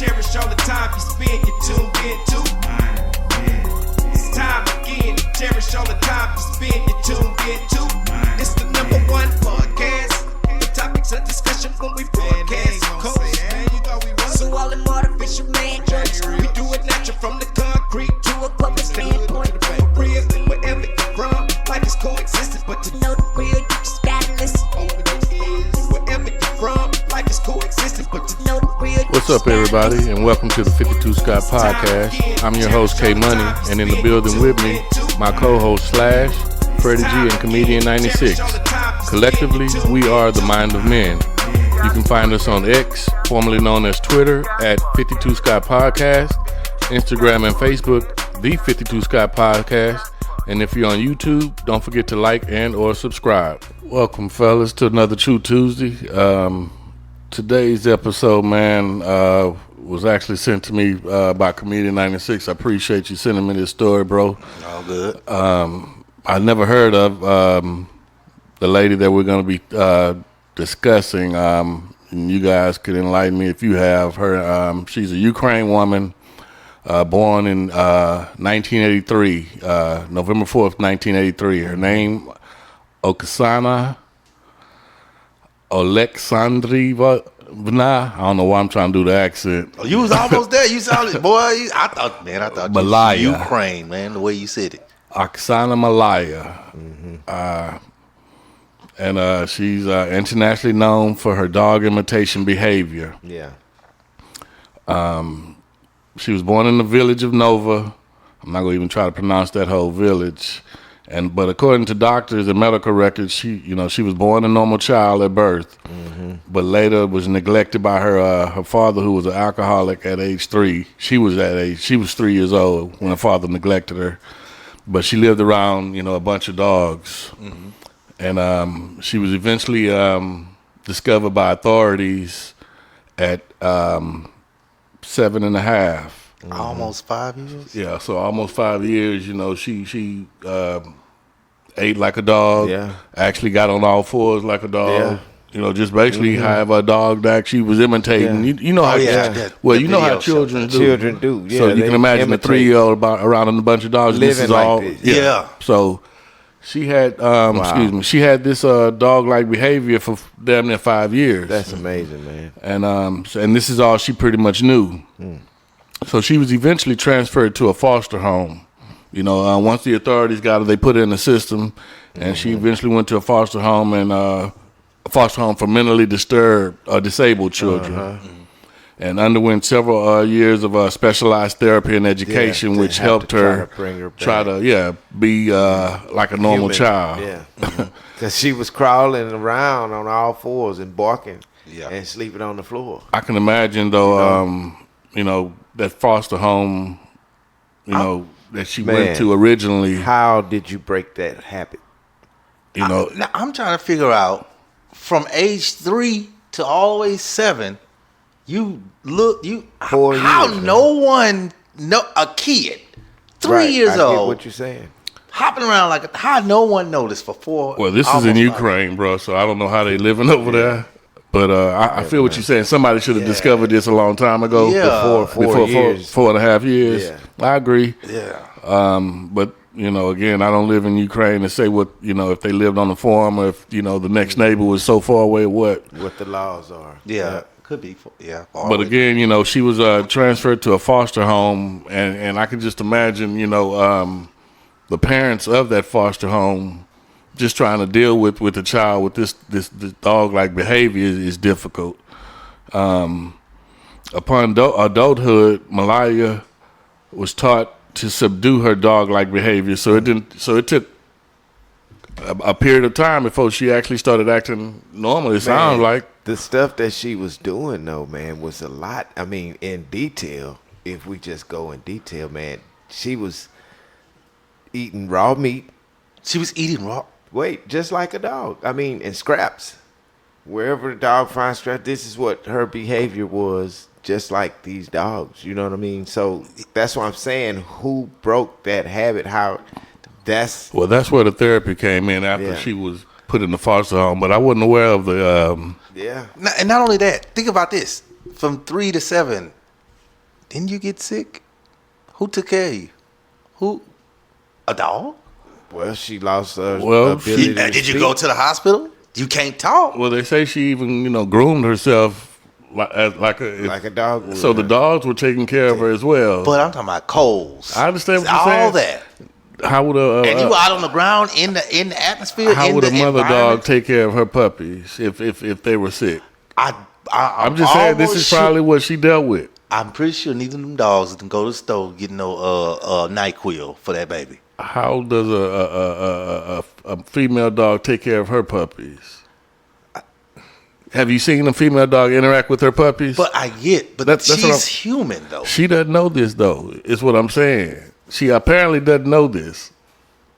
cherish all the time you spend, you tuned in to. It's time again to cherish all the time you spend, you tuned in to. It's the number one podcast. The topics of discussion when we broadcast. So all them artificial man jokes, we do it natural from the concrete to a public standpoint. Real, wherever you're from, life is coexisting, but to know the real, you just gotta listen. Wherever you're from, life is coexisting, but to know the real. What's up, everybody, and welcome to the 52 Scott Podcast. I'm your host, K Money, and in the building with me, my co-host Slash, Freddie G, and Comedian 96. Collectively, we are the Mind of Men. You can find us on X, formerly known as Twitter, at 52 Scott Podcast, Instagram and Facebook, the 52 Scott Podcast, and if you're on YouTube, don't forget to like and or subscribe. Welcome, fellas, to another True Tuesday. Today's episode, man, was actually sent to me by Comedian 96. I appreciate you sending me this story, bro. All good. I never heard of the lady that we're going to be discussing. And you guys could enlighten me if you have her. She's a Ukraine woman, born in 1983, November 4th, 1983. Her name, Oxana Alexandrievna. I don't know why I'm trying to do the accent. You was almost there. You sounded, boy. I thought Malaya. You was Ukraine, man. The way you said it. Oxana Malaya. And she's internationally known for her dog imitation behavior. Yeah. She was born in the village of Nova. I'm not going to even try to pronounce that whole village. But according to doctors and medical records, she was born a normal child at birth, but later was neglected by her father, who was an alcoholic at age 3. She was 3 years old when her father neglected her, but she lived around, a bunch of dogs. And she was eventually discovered by authorities at 7.5. Almost 5 years. Yeah, so almost 5 years. She ate like a dog. Yeah. Actually got on all fours like a dog. Yeah. Just basically have a dog that she was imitating. Yeah. You know how how children do. Children do. Yeah, So you can imagine a 3-year-old around a bunch of dogs. Living this is like all. this. Yeah. So she had she had this dog-like behavior for damn near 5 years. That's amazing, man. And this is all she pretty much knew. So she was eventually transferred to a foster home. Once the authorities got her, they put her in the system, and she eventually went to a foster home for mentally disturbed or disabled children, and underwent several years of specialized therapy and education, which helped her try to be like a normal child. Yeah, because she was crawling around on all fours and barking and sleeping on the floor. I can imagine, though, that foster home, that she went to originally. How did you break that habit? Now I'm trying to figure out from age 3 to always 7. A kid, 3 years I old. Get what you're saying. Hopping around how no one noticed for 4. Well, this is in Ukraine, bro, so I don't know how they living over there. But I feel what you're saying. Somebody should have discovered this a long time ago. Before 4.5 years. Yeah. I agree. Yeah. But, again, I don't live in Ukraine to say what, if they lived on the farm or if, the next neighbor was so far away or what. What the laws are. Yeah. Could be. But again, she was transferred to a foster home. And I could just imagine, the parents of that foster home just trying to deal with the child with this dog-like behavior is difficult. Upon adulthood, Malaya was taught to subdue her dog-like behavior. So it took a period of time before she actually started acting normal. It sounds like the stuff that she was doing, though, man, was a lot. I mean, in detail. If we just go in detail, man, she was eating raw meat. She was eating raw. Wait, just like a dog. I mean, in scraps. Wherever the dog finds scraps, this is what her behavior was, just like these dogs. You know what I mean? So that's what I'm saying. Who broke that habit? That's where the therapy came in after she was put in the foster home. But I wasn't aware of the. And not only that, think about this: from 3 to 7, Didn't you get sick? Who took care of you? Who? A dog? Well, she lost her Well, ability to Did you speak. go to the hospital? You can't talk. Well, they say she even, groomed herself like like a dog would. So the dogs were taking care of her as well. But I'm talking about colds. I understand what you're all saying. that. How would And you out on the ground in the atmosphere. how in would the a mother dog environment? take care of her puppies if they were sick? I'm just saying this is almost probably what she dealt with. I'm pretty sure neither of them dogs can go to the store get no NyQuil for that baby. How does a female dog take care of her puppies? Have you seen a female dog interact with her puppies? But I get, but That's what she's human though. She doesn't know this though. Is what I'm saying. She apparently doesn't know this.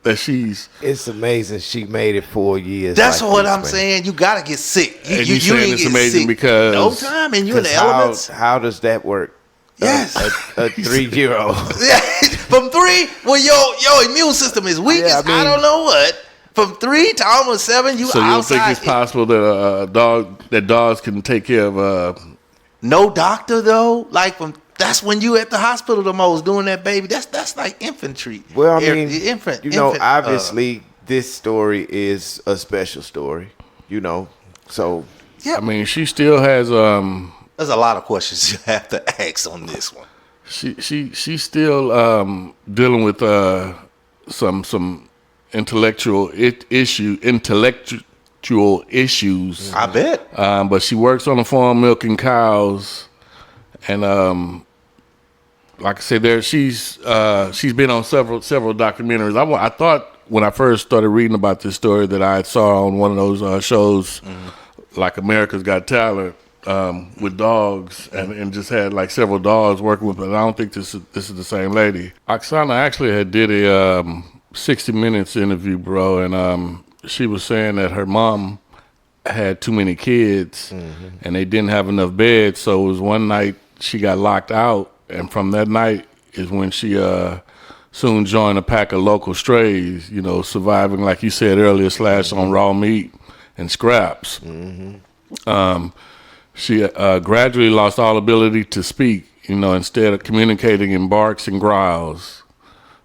That she's. It's amazing she made it 4 years. That's like what this, I'm man. saying. You gotta get sick. And you saying ain't it's get amazing sick because- no time, and you in the 'Cause elements. How does that work? Yes. A 3-year-old. Yeah, from 3, well, your immune system is weak Yeah, as I mean- I don't know what. From 3 to almost 7, you So you don't outside. think it's possible that dogs can take care of? No doctor though. Like that's when you at the hospital the most doing that baby. That's like infantry. Well, I mean, infant. obviously this story is a special story. So Yeah. I mean, she still has. There's a lot of questions you have to ask on this one. She's still dealing with some intellectual issues. I bet. But she works on a farm milking cows, and like I said, she's been on several documentaries. I thought when I first started reading about this story that I saw on one of those shows, like America's Got Talent, with dogs, and just had like several dogs working with. But I don't think this is the same lady. Oxana actually had did a 60 Minutes interview, bro, and she was saying that her mom had too many kids, and they didn't have enough beds. So it was one night she got locked out, and from that night is when she soon joined a pack of local strays. Surviving, like you said earlier, on raw meat and scraps. She gradually lost all ability to speak, instead of communicating in barks and growls.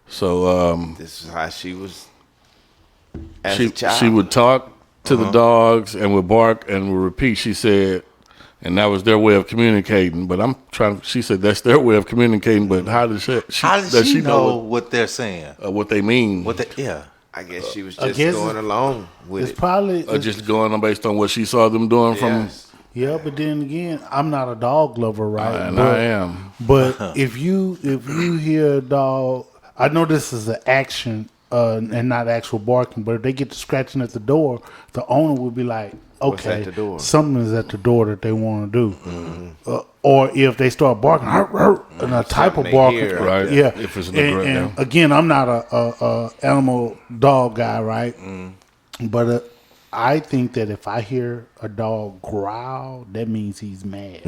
So this is how she was as a child. she would talk to the dogs and would bark and would repeat, she said, and that was their way of communicating. But she said that's their way of communicating, but how does she know what they're saying? what they mean? I guess she was just going along with It's it. probably Or just going on based on what she saw them doing from. Yes. yeah, but then again, I'm not a dog lover, right? And I am. But if you hear a dog, I know this is an action and not actual barking, but if they get to scratching at the door, the owner will be like, What's okay, at the door? something is at the door that they want to do. Or if they start barking, and a type of Something they barking, hear. Right. yeah. If it's an and again, I'm not a animal dog guy, right? But I think that if I hear a dog growl, that means he's mad.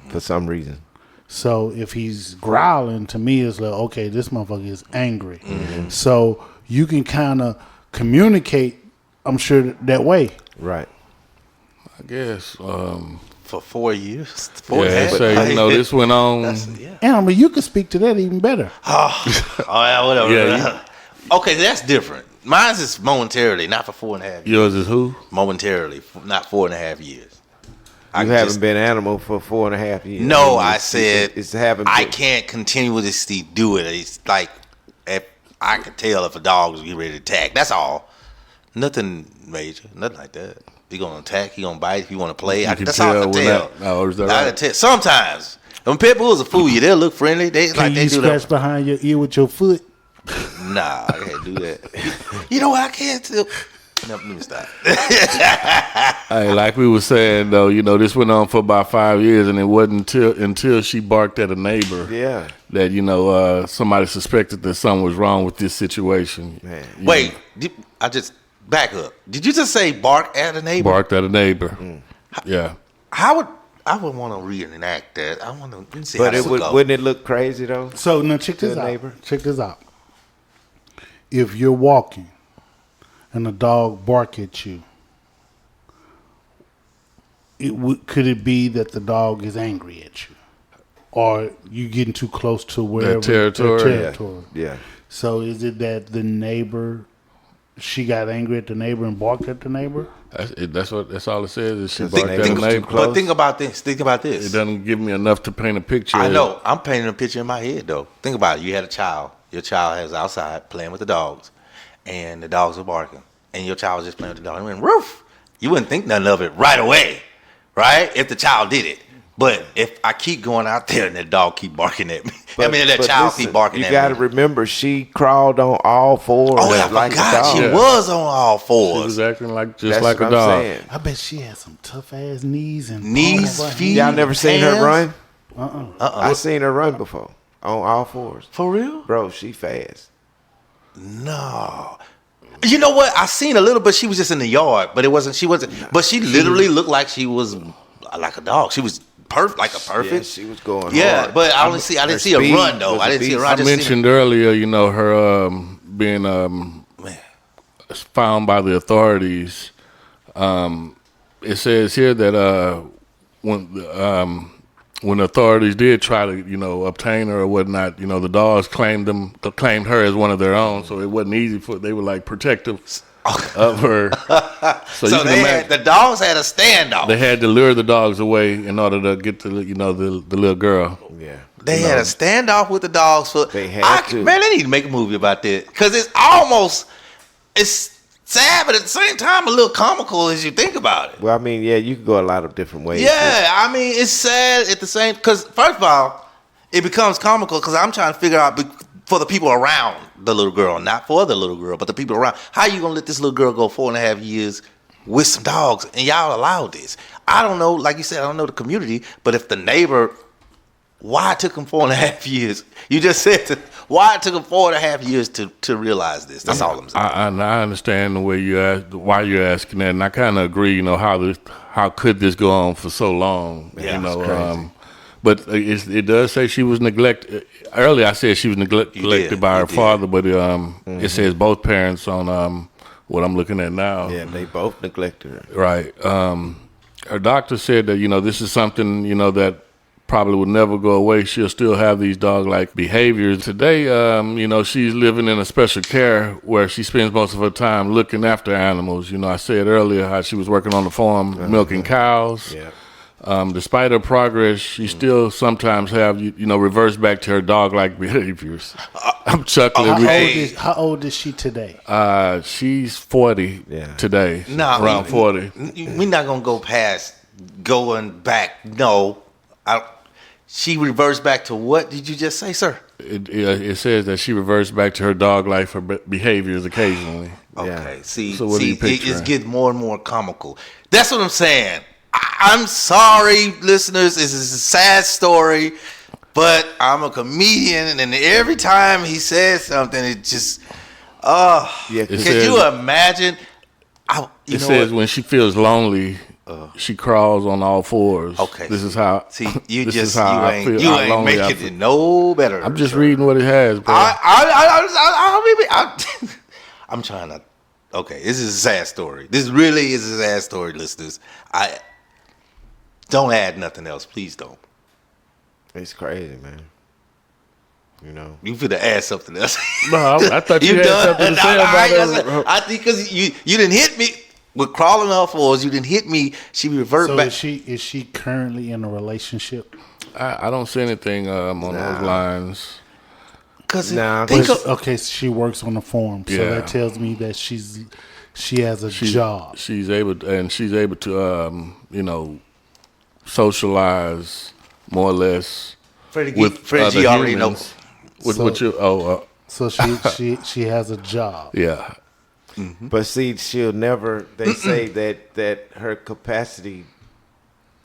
For some reason. So if he's growling, to me, it's like, okay, this motherfucker is angry. So you can kind of communicate, I'm sure, that way. Right. I guess. For 4 years. Yeah, so this went on. And I mean, you can speak to that even better. Oh yeah, whatever. Yeah, Okay, that's different. Mine's is momentarily, not for 4.5 years. Yours is who? Momentarily, not 4.5 years. You haven't been animal for 4.5 years. No, I mean, I said it's having. I can't continuously do it. It's like if I could tell if a dog was getting ready to attack. That's all. Nothing major. Nothing like that. He gonna attack. He gonna bite. If you want to play, can that's all I tell can when tell. is that I right? can tell. Sometimes when pit bulls will fool you, they'll look friendly. They Can like you they do scratch that. behind your ear with your foot? Nah, I can't do that. You know what? I can't tell. No, let me stop. Hey, like we were saying though, this went on for about 5 years, and it wasn't until she barked at a neighbor Yeah. that somebody suspected that something was wrong with this situation. Man. Wait, I just back up. Did you just say bark at a neighbor? Barked at a neighbor. Yeah. I would want to reenact that. I want to see But how it this would go. wouldn't it look crazy though? So now check this To a out. neighbor? Check this out. If you're walking and a dog bark at you, could it be that the dog is angry at you? or you getting too close to wherever territory. their territory. Yeah. So is it that the neighbor, she got angry at the neighbor and barked at the neighbor? That's all it says. Is she Think- barked at the think- neighbor. But think about this. Think about It this. doesn't give me enough to paint a picture. I know. I'm painting a picture in my head, though. Think about it. You had a child. Your child was outside playing with the dogs, and the dogs were barking. And your child was just playing with the dog. And went, roof. You wouldn't think nothing of it right away, right? If the child did it. But if I keep going out there and that dog keep barking at me, that child listen, keep barking at me. You got to remember, she crawled on all fours. Oh, I like a forgot. dog. She was on all She fours. was acting like That's like what a I'm dog. saying. I bet she had some tough ass knees and Knees, palms of her feet. Y'all never seen her Hands? run? I seen her run before on all fours. For real? Bro, she fast. No. You know what? I seen a little, but she was just in the yard. But she wasn't. But she literally looked like she was like a dog. She was perfect, like a perfect. Yeah, she was going Yeah, hard. but I didn't see a speed run though. was I a didn't see a beast. run. I just seen mentioned earlier, her being Man. found by the authorities. It says here that when the authorities did try to obtain her or whatnot, the dogs claimed her as one of their own, so it wasn't easy they were like protective of her. So you can imagine, the dogs had a standoff. they had to lure the dogs away in order to get to the little girl. Yeah. They had a standoff with the dogs. They had to. Man, they need to make a movie about that because it's sad, but at the same time a little comical as you think about it. Well, I mean, yeah, you could go a lot of different ways. Yeah, I mean, it's sad at the same because first of all, it becomes comical because I'm trying to figure out for the people around the little girl, not for the little girl, but the people around. How you gonna let this little girl go 4.5 years with some dogs and y'all allowed this? I don't know. Like you said, I don't know the community, but if the neighbor, why it took him 4.5 years? You just said why it took him 4.5 years to realize this. That's all I'm saying. I understand the way you ask, why you're asking that, and I kind of agree. How could this go on for so long? Yeah, it's crazy. But it does say she was neglected. Earlier, I said she was neglected by her father, but it says both parents on what I'm looking at now. Yeah, they both neglected her. Right. Her doctor said that this is something that probably would never go away. She'll still have these dog-like behaviors. Today, she's living in a special care where she spends most of her time looking after animals. I said earlier how she was working on the farm milking cows. Yeah. Despite her progress, she still sometimes have reverse back to her dog-like behaviors. I'm chuckling. How old is she today? She's 40 today. No, around 40. We're not gonna go past going back. No, she reversed back to what did you just say, sir? It says that she reverts back to her dog-like behaviors occasionally. Okay, see, So what do you it's picturing? getting more and more comical. That's what I'm saying. I'm sorry, listeners. This is a sad story, but I'm a comedian, and every time he says something, it just, Yeah, It can says- you imagine? It says when she feels lonely, she crawls on all fours. Okay. This is how. See, you this just is how I feel, how ain't lonely I making feel. it no better. I'm just sir. reading what it has, bro. I'm trying to. Okay, this is a sad story. This really is a sad story, listeners. I don't add nothing else, please don't. it's crazy, man. You finna add something else. No, I thought you had something to say about it. I think because you didn't hit me with crawling off fours. You didn't hit me. She reverted So back. is she currently in a relationship? I don't see anything on those lines. Because Nah, Okay, so she works on the farm, so Yeah. that tells me that she has a job. She's able to socialize more or less Freddie with G other already humans. knows. So she has a job. Yeah. But see, she'll never. They say that her capacity,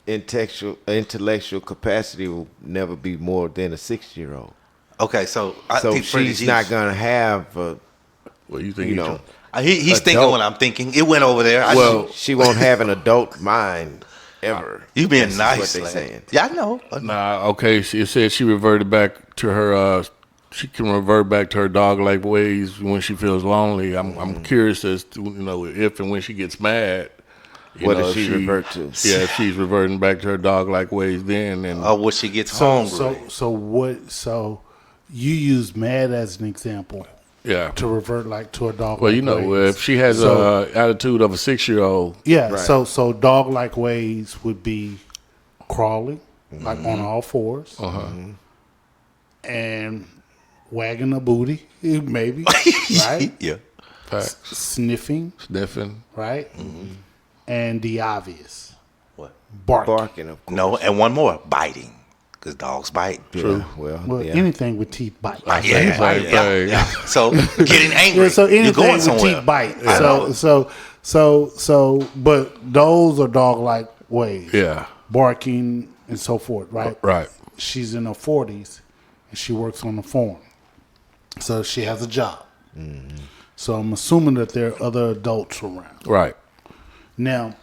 intellectual capacity, will never be more than a 6-year-old. Okay, so I So think Freddie she's G's, not gonna have a, Well, you think you know, he's thinking adult. what I'm thinking. It went over there. I Well, know. she won't have an adult mind ever. You being This is nice, what they like. saying. Yeah, I know. Nah, okay. It said she reverted back to her. She can revert back to her dog-like ways when she feels lonely. I'm curious as to if and when she gets mad, What does she revert to? Yeah, if she's reverting back to her dog-like ways then. And Or when she gets hungry. So you use mad as an example yeah. to revert like to a dog. Well, you know, if she has a attitude of a 6-year-old. Yeah, Right. so dog-like ways would be crawling, like on all fours, and wagging a booty, maybe, right? Yeah. Facts. Sniffing, Sniffing. right? And the obvious, What? barking. Barking, of course. No, and one more, biting. Because dogs bite. Yeah, well, yeah. Anything with teeth bite. Yeah, Same thing. yeah. So getting angry, Yeah, so you're anything going with somewhere. teeth bite. I know. So, but those are dog-like ways. Yeah. Barking and so forth, right? Right. She's in her 40s and she works on the farm. So she has a job. So I'm assuming that there are other adults around. Right. Now,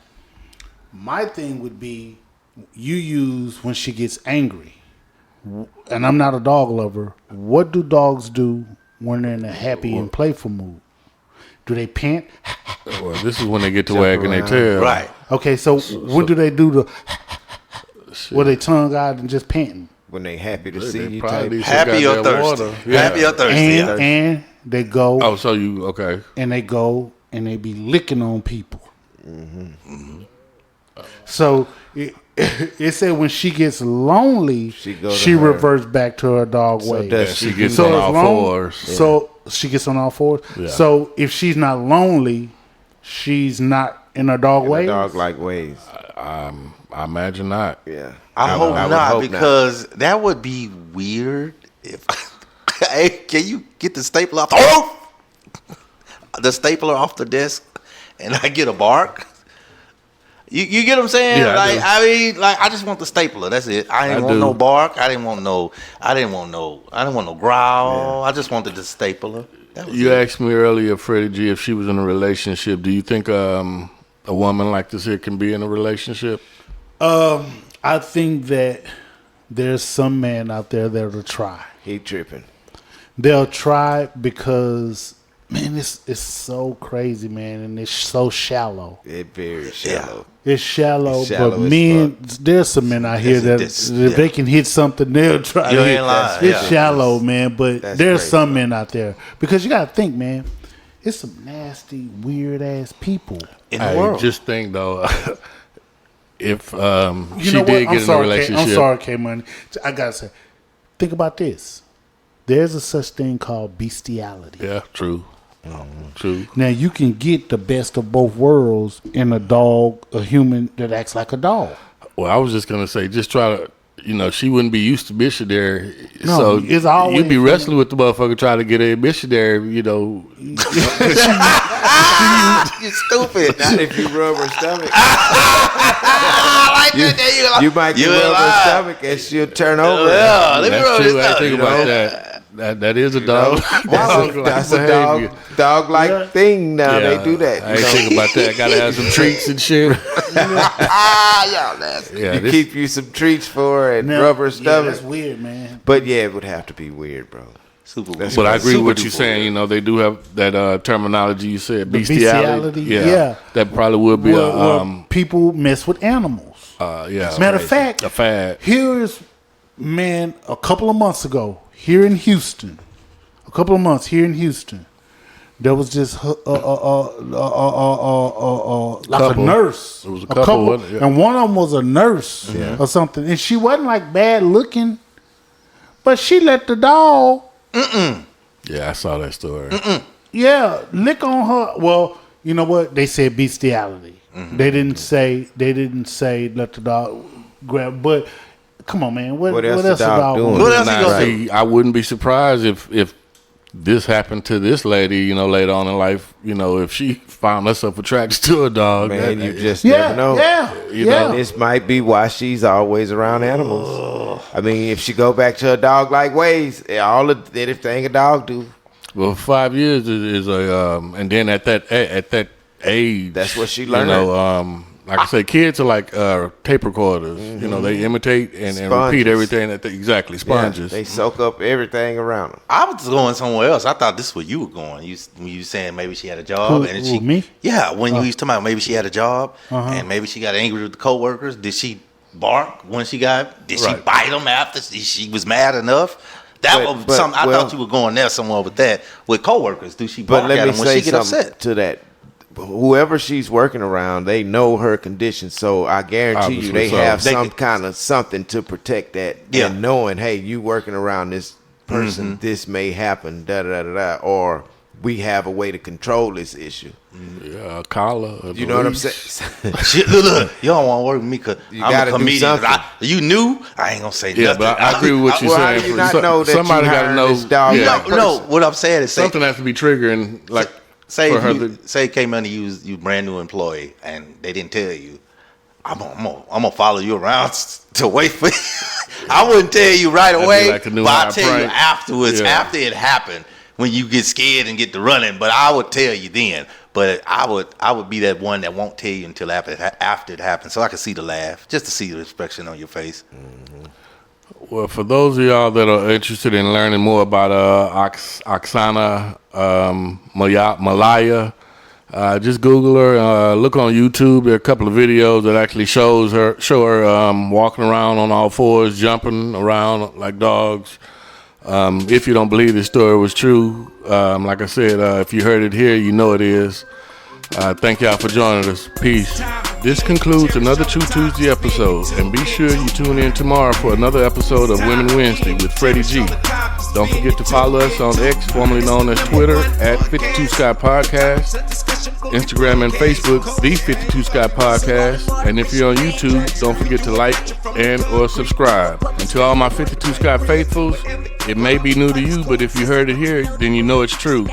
my thing would be you use when she gets angry. And I'm not a dog lover. What do dogs do when they're in a happy and playful mood? Do they pant? Well, this is when they get to wagging their tail. Right. Okay, so when do they do the where they tongue out and just panting? When they happy to see They you probably type. need some Happy or goddamn thirsty. water. Yeah. Happy or thirsty. yeah. And they go Oh, so you, okay. and they go and they be licking on people. So it said when she gets lonely, She goes she to her. reverts back to her dog way. does Yeah, she she gets So on as all long- fours. So she gets on all fours. Yeah. So if she's not lonely, she's not in her dog way. Dog like ways. I imagine not. Yeah. I hope would not, hope because that would be weird. If hey, can you get the stapler off? Oh! The stapler off the desk, and I get a bark. You get what I'm saying? Yeah, I do. I mean, like I just want the stapler. That's it. I didn't I want do. no bark. I didn't want no growl. I just wanted the stapler. That was You it. asked me earlier, Freddie G, if she was in a relationship. Do you think a woman like this here can be in a relationship? I think that there's some man out there that'll try. He tripping. They'll try because man, it's so crazy, man, and it's so shallow. It very shallow. It's shallow, It's shallow but as men, there's some men out here that if they can hit something, they'll try You to ain't hit. lying, It's yeah. shallow, man, but That's there's crazy, some men out there because you got to think, man. It's some nasty, weird ass people. in the Hey, world. just think though, if You she know did what? get in a relationship, I'm sorry, K Money. I gotta say, think about this. There's a such thing called bestiality. yeah, true, true. Now you can get the best of both worlds in a dog, a human that acts like a dog. Well, I was just gonna say, just try to, she wouldn't be used to missionary, No, so it's always- you'd be wrestling with the motherfucker trying to get a missionary, You stupid. Not if you rub her stomach. I like that. There you go. You might You rub her alive. stomach and she'll turn over. Yeah, let me That's rub true. this I out, think you about know? that. That is a dog. That's a dog like Yeah. thing now. Yeah, They do that. I ain't think about that. Gotta have some treats and shit. Y'all nasty. Yeah, You this, keep you some treats for her and Now, rub her yeah, stomach. that's weird, man. But yeah, it would have to be weird, bro. Super. That's but I agree with what Super you're duper saying. weird. They do have that terminology you said, The bestiality. bestiality, yeah. that probably would be Where people mess with animals. yeah. Matter of fact, a fad. here is, man, a couple of months ago, here in Houston, there was just like Couple. a nurse. It was a couple, wasn't it? Yeah. And one of them was a nurse or something. And she wasn't like bad looking, but she let the dog, Yeah, I saw that story. lick on her. Well, you know what? They said bestiality. They didn't say let the dog grab. But come on, man, what else the dog doing? gonna What do? else he Now, gonna see, I wouldn't be surprised if this happened to this lady, later on in life, if she found herself attracted to a dog. Man, that- you just Yeah, never know. You yeah. know. This might be why she's always around animals. I mean, if she go back to her dog-like ways, all of everything a dog do, Well, 5 years is a and then at that age, That's what she learned. like I say, kids are like tape recorders. You know, they imitate and repeat everything that exactly sponges. Yeah, they soak up everything around them. I was going somewhere else. I thought this is where you were going. When you saying maybe she had a job Me? Yeah, when you used to talking about maybe she had a job and maybe she got angry with the coworkers. Did she bark when she got? Did she bite them after she was mad enough? That was something. I thought you were going there somewhere with that with coworkers. Do she bark at them when she get upset? To that. Whoever she's working around, they know her condition, so I guarantee you they have some kind of something to protect that. Yeah. And knowing, hey, you working around this person, this may happen, or we have a way to control this issue. Yeah, a collar. You know what I'm saying? Shit, look, you don't want to work with me because I'm a comedian. You knew I ain't gonna say nothing. Yeah, but I agree with what you're How saying. do you not know that somebody you got to hired know. this dog? No, what I'm saying is Something has to be triggering, like. Say K-Money, you brand new employee and they didn't tell you. I'm gonna follow you around to wait for you. I wouldn't tell you right away, like but I'll tell you afterwards, after it happened, when you get scared and get to running. But I would tell you then. But I would be that one that won't tell you until after it happens, so I can see the laugh, just to see the expression on your face. Mm-hmm. Well, for those of y'all that are interested in learning more about Oxana Malaya, just Google her. Look on YouTube. There are a couple of videos that actually show her walking around on all fours, jumping around like dogs. If you don't believe this story was true, like I said, if you heard it here, you know it is. Thank y'all for joining us. Peace. This concludes another True Tuesday episode, and be sure you tune in tomorrow for another episode of Women Wednesday with Freddie G. Don't forget to follow us on X, formerly known as Twitter, at 52 Sky Podcast, Instagram and Facebook, The 52 Sky Podcast, and if you're on YouTube, don't forget to like and or subscribe. And to all my 52 Sky faithfuls, it may be new to you, but if you heard it here, then you know it's true.